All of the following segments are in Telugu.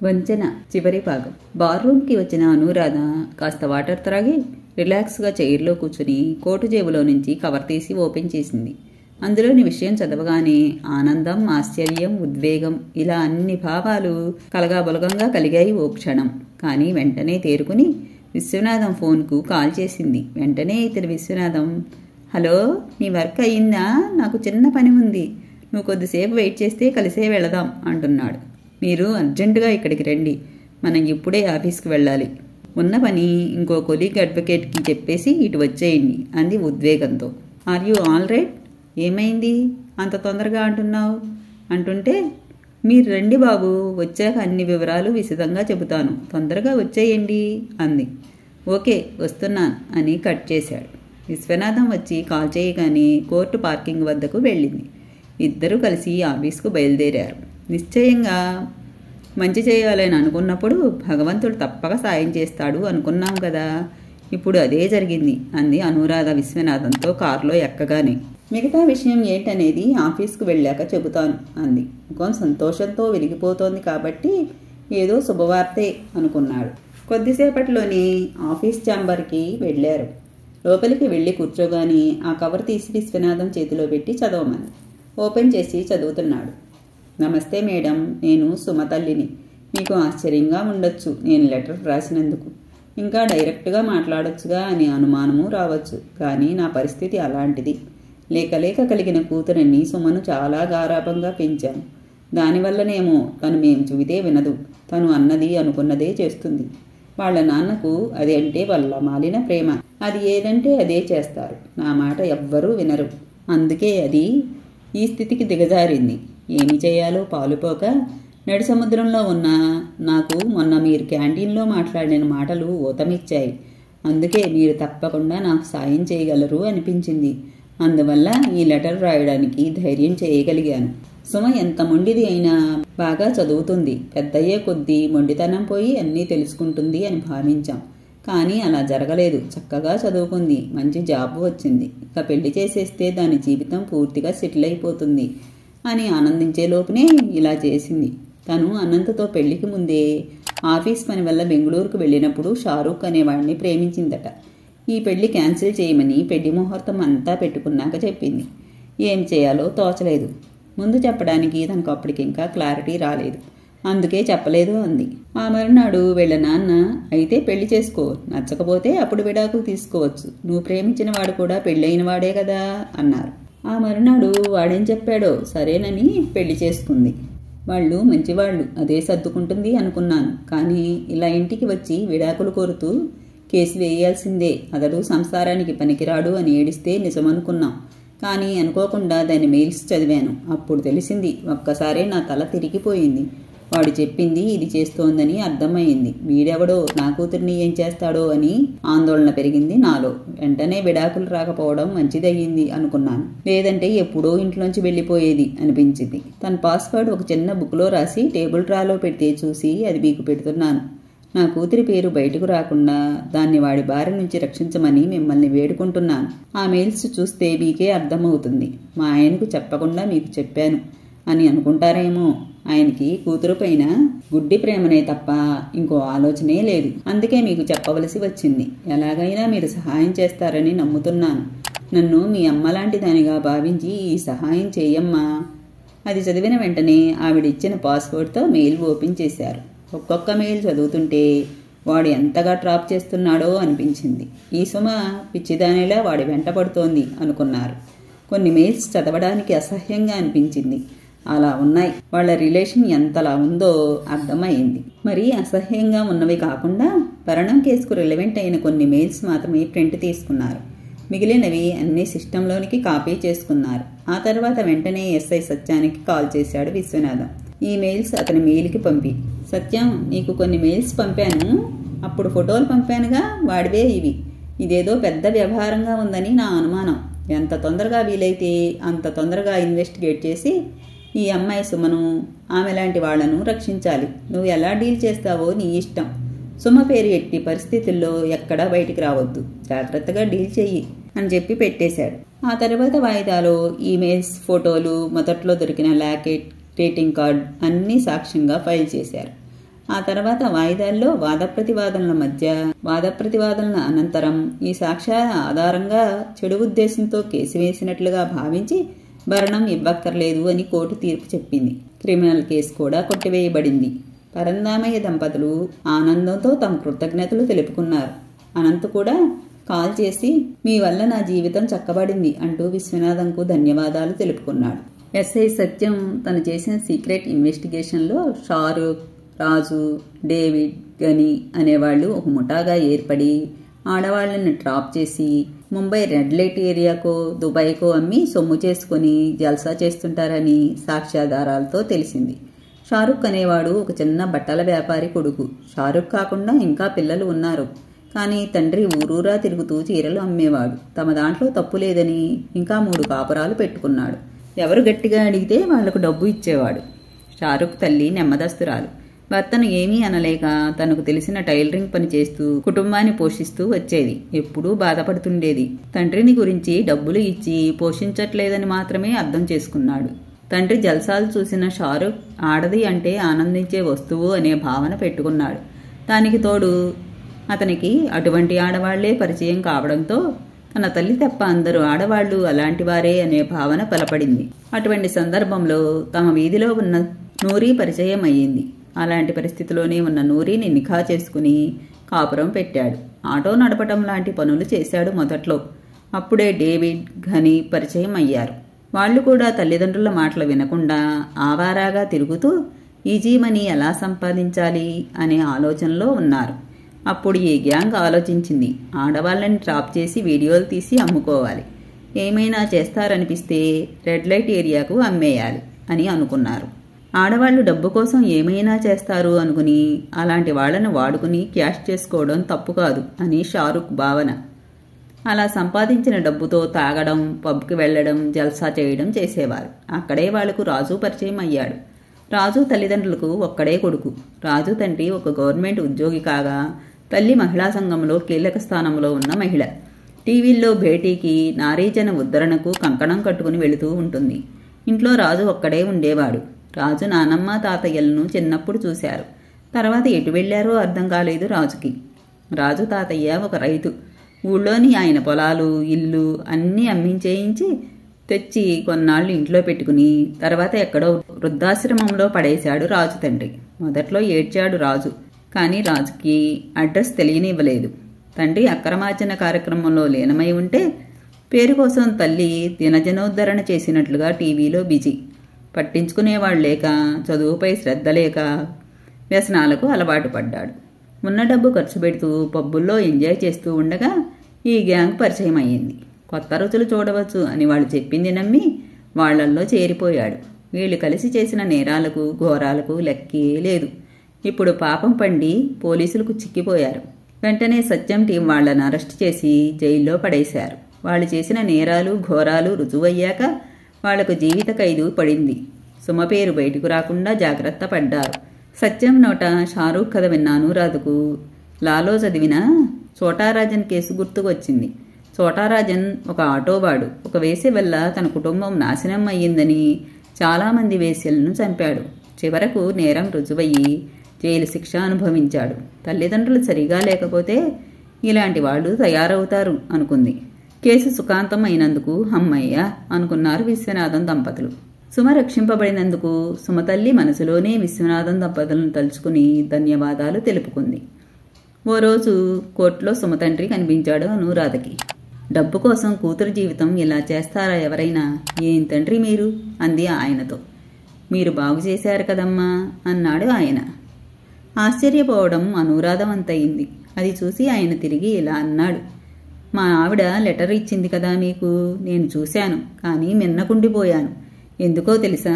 వంచన చివరి భాగం. బార్రూమ్కి వచ్చిన అనురాధ కాస్త వాటర్ త్రాగి రిలాక్స్గా చైర్లో కూర్చుని కోటు జేబులో నుంచి కవర్ తీసి ఓపెన్ చేసింది. అందులోని విషయం చదవగానే ఆనందం, ఆశ్చర్యం, ఉద్వేగం ఇలా అన్ని భావాలు కలగాబులగంగా కలిగాయి ఓ క్షణం. కానీ వెంటనే తేరుకుని విశ్వనాథం ఫోన్కు కాల్ చేసింది. వెంటనే ఇతడు విశ్వనాథం, హలో, నీ వర్క్ అయ్యిందా? నాకు చిన్న పని ఉంది, నువ్వు కొద్దిసేపు వెయిట్ చేస్తే కలిసే వెళదాం అంటున్నాడు. మీరు అర్జెంటుగా ఇక్కడికి రండి, మనం ఇప్పుడే ఆఫీస్కి వెళ్ళాలి. ఉన్న పని ఇంకో కొలీగ్ అడ్వకేట్కి చెప్పేసి ఇటు వచ్చేయండి అంది ఉద్వేగంతో. Are you all right? ఏమైంది అంత తొందరగా అంటున్నావు? అంటుంటే, మీరు రండి బాబు, వచ్చాక అన్ని వివరాలు విశదంగా చెబుతాను, తొందరగా వచ్చేయండి అంది. ఓకే, వస్తున్నాను అని కట్ చేశాడు. విశ్వనాథం వచ్చి కాల్ చేయగానే కోర్టు పార్కింగ్ వద్దకు వెళ్ళింది. ఇద్దరూ కలిసి ఆఫీస్కు బయలుదేరారు. నిశ్చయంగా మంచి చేయాలని అనుకున్నప్పుడు భగవంతుడు తప్పక సాయం చేస్తాడు అనుకున్నాం కదా, ఇప్పుడు అదే జరిగింది అంది అనురాధ విశ్వనాథంతో కారులో ఎక్కగానే. మిగతా విషయం ఏంటనేది ఆఫీస్కు వెళ్ళాక చెబుతాను అంది. ముఖం సంతోషంతో వెలిగిపోతోంది కాబట్టి ఏదో శుభవార్తే అనుకున్నాడు. కొద్దిసేపట్లోనే ఆఫీస్ ఛాంబర్కి వెళ్ళారు. లోపలికి వెళ్ళి కూర్చోగానే ఆ కవర్ తీసి విశ్వనాథం చేతిలో పెట్టి చదవమని ఓపెన్ చేసి చదువుతున్నాడు. నమస్తే మేడం, నేను సుమతల్లిని. మీకు ఆశ్చర్యంగా ఉండొచ్చు నేను లెటర్ రాసినందుకు. ఇంకా డైరెక్ట్గా మాట్లాడొచ్చుగా అనే అనుమానము రావచ్చు, కానీ నా పరిస్థితి అలాంటిది. లేక కలిగిన కూతురని సుమను చాలా గారాభంగా పెంచాను. దానివల్లనేమో తను మేము చెబితే వినదు, తను అన్నది అనుకున్నదే చేస్తుంది. వాళ్ళ నాన్నకు అది అంటే వల్ల మాలిన ప్రేమ, అది ఏదంటే అదే చేస్తారు. నా మాట ఎవ్వరూ వినరు. అందుకే అది ఈ స్థితికి దిగజారింది. ఏమి చేయాలో పాలుపోక నడి సముద్రంలో ఉన్న నాకు మొన్న మీరు క్యాంటీన్లో మాట్లాడిన మాటలు ఊతమిచ్చాయి. అందుకే మీరు తప్పకుండా నాకు సాయం చేయగలరు అనిపించింది. అందువల్ల ఈ లెటర్ రాయడానికి ధైర్యం చేయగలిగాను. సుమ ఎంత మొండిది అయినా బాగా చదువుతుంది. పెద్దయ్యే కొద్దీ మొండితనం పోయి అన్నీ తెలుసుకుంటుంది అని భావించాం. కానీ అలా జరగలేదు. చక్కగా చదువుకుంది, మంచి జాబ్ వచ్చింది. ఇక పెళ్లి చేసేస్తే దాని జీవితం పూర్తిగా సెటిల్ అయిపోతుంది అని ఆనందించే లోపునే ఇలా చేసింది. తను అనంతతో పెళ్లికి ముందే ఆఫీస్ పని వల్ల బెంగళూరుకు వెళ్ళినప్పుడు షారూఖ్ అనేవాడిని ప్రేమించిందట. ఈ పెళ్లి క్యాన్సిల్ చేయమని పెళ్లి ముహూర్తం అంతా పెట్టుకున్నాక చెప్పింది. ఏం చేయాలో తోచలేదు. ముందు చెప్పడానికి తనకు అప్పటికి ఇంకా క్లారిటీ రాలేదు. అందుకే చెప్పలేదు అంది. ఆ మరునాడు వీళ్ళ నాన్న, అయితే పెళ్లి చేసుకో, నచ్చకపోతే అప్పుడు విడాకులు తీసుకోవచ్చు, నువ్వు ప్రేమించిన వాడు కూడా పెళ్ళైన వాడే కదా అన్నారు. ఆ మరునాడు వాడేం చెప్పాడో సరేనని పెళ్లి చేసుకుంది. వాళ్ళు మంచివాళ్ళు, అదే సర్దుకుంటుంది అనుకున్నాను. కానీ ఇలా ఇంటికి వచ్చి విడాకులు కోరుతూ కేసు వేయాల్సిందే, అతడు సంసారానికి పనికిరాడు అని ఏడిస్తే నిజమనుకున్నాం. కానీ అనుకోకుండా దాని మెయిల్స్ చదివాను. అప్పుడు తెలిసింది. ఒక్కసారే నా తల తిరిగిపోయింది. వాడు చెప్పింది ఇది చేస్తోందని అర్థమైంది. వీడెవడో నా కూతుర్ని ఏం చేస్తాడో అని ఆందోళన పెరిగింది నాలో. వెంటనే విడాకులు రాకపోవడం మంచిదయ్యింది అనుకున్నాను. లేదంటే ఎప్పుడో ఇంట్లోంచి వెళ్ళిపోయేది అనిపించింది. తన పాస్వర్డ్ ఒక చిన్న బుక్లో రాసి టేబుల్ డ్రాలో పెడితే చూసి అది మీకు పెడుతున్నాను. నా కూతురి పేరు బయటకు రాకుండా దాన్ని వాడి బారి నుంచి రక్షించమని మిమ్మల్ని వేడుకుంటున్నాను. ఆ మెయిల్స్ చూస్తే మీకే అర్థమవుతుంది. మా ఆయనకు చెప్పకుండా మీకు చెప్పాను అని అనుకుంటారేమో. ఆయనకి కూతురు పైన గుడ్డి ప్రేమనే తప్ప ఇంకో ఆలోచనే లేదు. అందుకే మీకు చెప్పవలసి వచ్చింది. ఎలాగైనా మీరు సహాయం చేస్తారని నమ్ముతున్నాను. నన్ను మీ అమ్మలాంటి దానిగా భావించి ఈ సహాయం చేయమ్మా. అది చదివిన వెంటనే ఆవిడిచ్చిన పాస్వర్డ్తో మెయిల్ ఓపెన్ చేశారు. ఒక్కొక్క మెయిల్ చదువుతుంటే వాడు ఎంతగా ట్రాప్ చేస్తున్నాడో అనిపించింది. ఈ సుమ పిచ్చిదానిలా వాడి వెంట పడుతోంది అనుకున్నారు. కొన్ని మెయిల్స్ చదవడానికి అసహ్యంగా అనిపించింది. అలా ఉన్నాయి. వాళ్ళ రిలేషన్ ఎంతలా ఉందో అర్థమైంది. మరీ అసహ్యంగా ఉన్నవి కాకుండా పరణం కేసుకు రిలవెంట్ అయిన కొన్ని మెయిల్స్ మాత్రమే ప్రింట్ తీసుకున్నారు. మిగిలినవి అన్ని సిస్టంలోనికి కాపీ చేసుకున్నారు. ఆ తర్వాత వెంటనే ఎస్ఐ సత్యానికి కాల్ చేశాడు విశ్వనాథం. ఈ మెయిల్స్ అతని మెయిల్కి పంపి, సత్యం, నీకు కొన్ని మెయిల్స్ పంపాను, అప్పుడు ఫోటోలు పంపానుగా, వాడివే ఇవి. ఇదేదో పెద్ద వ్యవహారంగా ఉందని నా అనుమానం. ఎంత తొందరగా వీలైతే అంత తొందరగా ఇన్వెస్టిగేట్ చేసి ఈ అమ్మాయి సుమను, ఆమె లాంటి వాళ్లను రక్షించాలి. నువ్వు ఎలా డీల్ చేస్తావో నీ ఇష్టం. సుమ పేరు ఎట్టి పరిస్థితుల్లో ఎక్కడా బయటికి రావద్దు, జాగ్రత్తగా డీల్ చెయ్యి అని చెప్పి పెట్టేశాడు. ఆ తర్వాత వాయిదాలో ఈమెయిల్స్, ఫోటోలు, మొదట్లో దొరికిన రేటింగ్ కార్డ్ అన్నీ సాక్ష్యంగా ఫైల్ చేశారు. ఆ తర్వాత వాయిదాల్లో వాదప్రతివాదనల అనంతరం ఈ సాక్ష్యాల ఆధారంగా చెడు ఉద్దేశంతో కేసు వేసినట్లుగా భావించి భరణం ఇవ్వక్కర్లేదు అని కోర్టు తీర్పు చెప్పింది. క్రిమినల్ కేసు కూడా కొట్టివేయబడింది. పరందామయ్య దంపతులు ఆనందంతో తమ కృతజ్ఞతలు తెలుపుకున్నారు. అనంత్ కూడా కాల్ చేసి మీ వల్ల నా జీవితం చక్కబడింది అంటూ విశ్వనాథంకు ధన్యవాదాలు తెలుపుకున్నాడు. ఎస్ఐ సత్యం తను చేసిన సీక్రెట్ ఇన్వెస్టిగేషన్లో షారూక్, రాజు, డేవిడ్, గని అనేవాళ్లు ఒక ముఠాగా ఏర్పడి ఆడవాళ్లను ట్రాప్ చేసి ముంబై రెడ్ లైట్ ఏరియాకో దుబాయ్కో అమ్మి సొమ్ము చేసుకుని జల్సా చేస్తుంటారని సాక్ష్యాధారాలతో తెలిసింది. షారుఖ్ అనేవాడు ఒక చిన్న బట్టల వ్యాపారి కొడుకు. షారుఖ్ కాకుండా ఇంకా పిల్లలు ఉన్నారు. కానీ తండ్రి ఊరూరా తిరుగుతూ చీరలు అమ్మేవాడు. తమ దాంట్లో తప్పు లేదని ఇంకా 3 కాపురాలు పెట్టుకున్నాడు. ఎవరు గట్టిగా అడిగితే వాళ్లకు డబ్బు ఇచ్చేవాడు. షారుఖ్ తల్లి నెమ్మదస్తురాలు. భర్తను ఏమీ అనలేక తనకు తెలిసిన టైలరింగ్ పని చేస్తూ కుటుంబాన్ని పోషిస్తూ వచ్చేది. ఎప్పుడూ బాధపడుతుండేది. తండ్రిని గురించి డబ్బులు ఇచ్చి పోషించట్లేదని మాత్రమే అర్థం చేసుకున్నాడు. తండ్రి జల్సాలు చూసిన షారుఖ్ ఆడది అంటే ఆనందించే వస్తువు అనే భావన పెట్టుకున్నాడు. దానికి తోడు అతనికి అటువంటి ఆడవాళ్లే పరిచయం కావడంతో తన తల్లి తప్ప అందరూ ఆడవాళ్లు అలాంటి వారే అనే భావన బలపడింది. అటువంటి సందర్భంలో తమ వీధిలో ఉన్న నూరి పరిచయం అయ్యింది. అలాంటి పరిస్థితిలోనే ఉన్న నూరిని నిఖా చేసుకుని కాపురం పెట్టాడు. ఆటో నడపటం లాంటి పనులు చేశాడు మొదట్లో. అప్పుడే డేవిడ్, ఘని పరిచయం అయ్యారు. వాళ్లు కూడా తల్లిదండ్రుల మాటలు వినకుండా ఆవారాగా తిరుగుతూ ఈజీ మనీ ఎలా సంపాదించాలి అనే ఆలోచనలో ఉన్నారు. అప్పుడు ఈ గ్యాంగ్ ఆలోచించింది, ఆడవాళ్ళని ట్రాప్ చేసి వీడియోలు తీసి అమ్ముకోవాలి. ఏమైనా చేస్తారనిపిస్తే రెడ్ లైట్ ఏరియాకు అమ్మేయాలి అని అనుకున్నారు. ఆడవాళ్లు డబ్బు కోసం ఏమైనా చేస్తారు అనుకుని అలాంటి వాళ్లను వాడుకుని క్యాష్ చేసుకోవడం తప్పు కాదు అని షారుఖ్ భావన. అలా సంపాదించిన డబ్బుతో తాగడం, పబ్కి వెళ్లడం, జల్సా చేయడం చేసేవారు. అక్కడే వాళ్లకు రాజు పరిచయం అయ్యాడు. రాజు తల్లిదండ్రులకు ఒక్కడే కొడుకు. రాజు తండ్రి ఒక గవర్నమెంట్ ఉద్యోగి కాగా తల్లి మహిళా సంఘంలో కీలక స్థానంలో ఉన్న మహిళ. టీవీల్లో భేటీకి, నారీజన ఉద్ధరణకు కంకణం కట్టుకుని వెళుతూ ఉంటుంది. ఇంట్లో రాజు ఒక్కడే ఉండేవాడు. రాజు నానమ్మ, తాతయ్యలను చిన్నప్పుడు చూశారు. తర్వాత ఎటు వెళ్లారో అర్థం కాలేదు రాజుకి. రాజు తాతయ్య ఒక రైతు. ఊళ్ళోని ఆయన పొలాలు, ఇల్లు అన్నీ అమ్మించేయించి తెచ్చి కొన్నాళ్ళు ఇంట్లో పెట్టుకుని తర్వాత ఎక్కడో వృద్ధాశ్రమంలో పడేశాడు రాజు తండ్రి. మొదట్లో ఏడ్చాడు రాజు. కానీ రాజుకి అడ్రస్ తెలియనివ్వలేదు. తండ్రి అక్రమార్జన కార్యక్రమంలో లీనమై ఉంటే పేరు కోసం తల్లి దినజనోద్ధరణ చేసినట్లుగా టీవీలో బిజీ. పట్టించుకునేవాళ్ళు లేక, చదువుపై శ్రద్ధ లేక వ్యసనాలకు అలవాటు పడ్డాడు. ఉన్న డబ్బు ఖర్చు పెడుతూ పబ్బుల్లో ఎంజాయ్ చేస్తూ ఉండగా ఈ గ్యాంగ్ పరిచయం అయ్యింది. కొత్త రుచులు చూడవచ్చు అని వాళ్ళు చెప్పింది నమ్మి వాళ్లల్లో చేరిపోయాడు. వీళ్ళు కలిసి చేసిన నేరాలకు, ఘోరాలకు లెక్కే లేదు. ఇప్పుడు పాపం పండి పోలీసులకు చిక్కిపోయారు. వెంటనే సత్యం టీం వాళ్లను అరెస్ట్ చేసి జైల్లో పడేశారు. వాళ్ళు చేసిన నేరాలు, ఘోరాలు రుజువయ్యాక వాళ్లకు జీవిత ఖైదు పడింది. సుమ పేరు బయటకు రాకుండా జాగ్రత్త పడ్డారు. సత్యం నోట షారూఖ్ కథ విన్న అనురాధకు లాలో చదివిన చోటారాజన్ కేసు గుర్తుకు వచ్చింది. చోటారాజన్ ఒక ఆటోవాడు. ఒక వేశ్య వల్ల తన కుటుంబం నాశనం అయ్యిందని చాలామంది వేశ్యలను చంపాడు. చివరకు నేరం రుజువయ్యి జైలు శిక్ష అనుభవించాడు. తల్లిదండ్రులు సరిగా లేకపోతే ఇలాంటి వాళ్ళు తయారవుతారు అనుకుంది. కేసు సుఖాంతం అయినందుకు అమ్మయ్య అనుకున్నారు విశ్వనాథం దంపతులు. సుమ రక్షింపబడినందుకు సుమతల్లి మనసులోనే విశ్వనాథం దంపతులను తలుచుకుని ధన్యవాదాలు తెలుపుకుంది. ఓ రోజు కోర్టులో సుమతండ్రి కనిపించాడు అనురాధకి. డబ్బు కోసం కూతురు జీవితం ఇలా చేస్తారా ఎవరైనా? ఏం తండ్రి మీరు అంది ఆయనతో. మీరు బాగు చేశారు కదమ్మా అన్నాడు ఆయన. ఆశ్చర్యపోవడం అనురాధవంతయింది. అది చూసి ఆయన తిరిగి ఇలా అన్నాడు, మా ఆవిడ లెటర్ ఇచ్చింది కదా మీకు, నేను చూశాను. కానీ మిన్నకుండిపోయాను. ఎందుకో తెలుసా?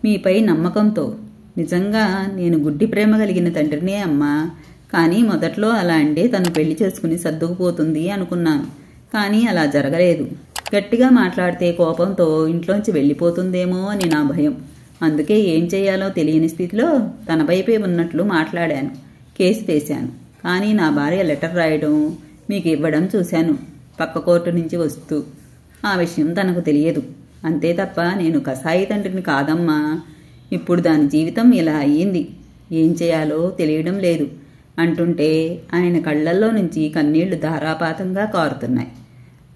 మీపై నమ్మకంతో. నిజంగా నేను గుడ్డి ప్రేమ కలిగిన తండ్రినే అమ్మా. కానీ మొదట్లో అలా అంటే తను పెళ్లి చేసుకుని సర్దుకుపోతుంది అనుకున్నాను. కానీ అలా జరగలేదు. గట్టిగా మాట్లాడితే కోపంతో ఇంట్లోంచి వెళ్ళిపోతుందేమో అని నా భయం. అందుకే ఏం చేయాలో తెలియని స్థితిలో తన వైపే ఉన్నట్లు మాట్లాడాను. కేసు వేశాను. కానీ నా భార్య లెటర్ రాయడం, మీకు ఇవ్వడం చూశాను పక్క కోర్టు నుంచి వస్తూ. ఆ విషయం తనకు తెలియదు. అంతే తప్ప నేను కసాయి తండ్రిని కాదమ్మా. ఇప్పుడు దాని జీవితం ఇలా అయ్యింది. ఏం చేయాలో తెలియడం లేదు అంటుంటే ఆయన కళ్ళల్లో నుంచి కన్నీళ్లు ధారాపాతంగా కారుతున్నాయి.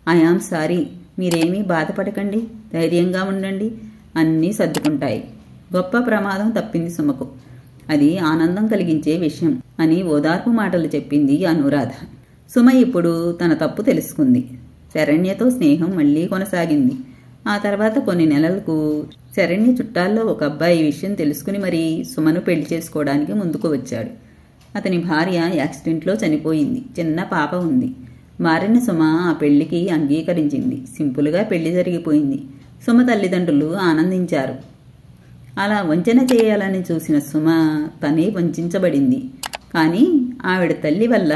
ఐఆమ్ సారీ, మీరేమీ బాధపడకండి, ధైర్యంగా ఉండండి, అన్నీ సర్దుకుంటాయి. గొప్ప ప్రమాదం తప్పింది సుమకు, అది ఆనందం కలిగించే విషయం అని ఓదార్పు మాటలు చెప్పింది అనురాధ. సుమ ఇప్పుడు తన తప్పు తెలుసుకుంది. శరణ్యతో స్నేహం మళ్లీ కొనసాగింది. ఆ తర్వాత కొన్ని నెలలకు శరణ్య చుట్టాల్లో ఒక అబ్బాయి విషయం తెలుసుకుని మరీ సుమను పెళ్లి చేసుకోవడానికి ముందుకు వచ్చాడు. అతని భార్య యాక్సిడెంట్లో చనిపోయింది. చిన్న పాప ఉంది. మారిన సుమ ఆ పెళ్లికి అంగీకరించింది. సింపుల్గా పెళ్లి జరిగిపోయింది. సుమ తల్లిదండ్రులు ఆనందించారు. అలా వంచన చేయాలని చూసిన సుమ తనే వంచబడింది. కానీ ఆవిడ తల్లి వల్ల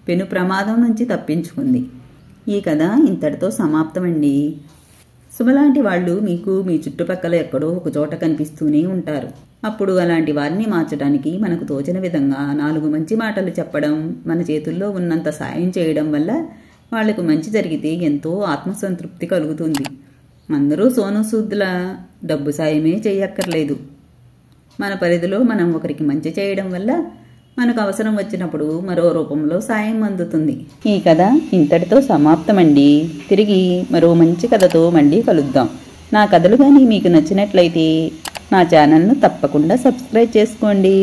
పెను ప్రమాదం నుంచి తప్పించుకుంది. ఈ కథ ఇంతటితో సమాప్తమండి. సుమలాంటి వాళ్ళు మీకు మీ చుట్టుపక్కల ఎక్కడో ఒక చోట కనిపిస్తూనే ఉంటారు. అప్పుడు అలాంటి వారిని మార్చడానికి మనకు తోచిన విధంగా 4 మంచి మాటలు చెప్పడం, మన చేతుల్లో ఉన్నంత సాయం చేయడం వల్ల వాళ్లకు మంచి జరిగితే ఎంతో ఆత్మసంతృప్తి కలుగుతుంది. అందరూ సోనుసూద్ల డబ్బు సాయమే చేయక్కర్లేదు. మన పరిధిలో మనం ఒకరికి మంచి చేయడం వల్ల మనకు అవసరం వచ్చినప్పుడు మరో రూపంలో సాయం అందుతుంది. ఈ కథ ఇంతటితో సమాప్తమండి. తిరిగి మరో మంచి కథతో మళ్ళీ కలుద్దాం. నా కథలు కానీ మీకు నచ్చినట్లయితే నా ఛానల్ను తప్పకుండా సబ్స్క్రైబ్ చేసుకోండి.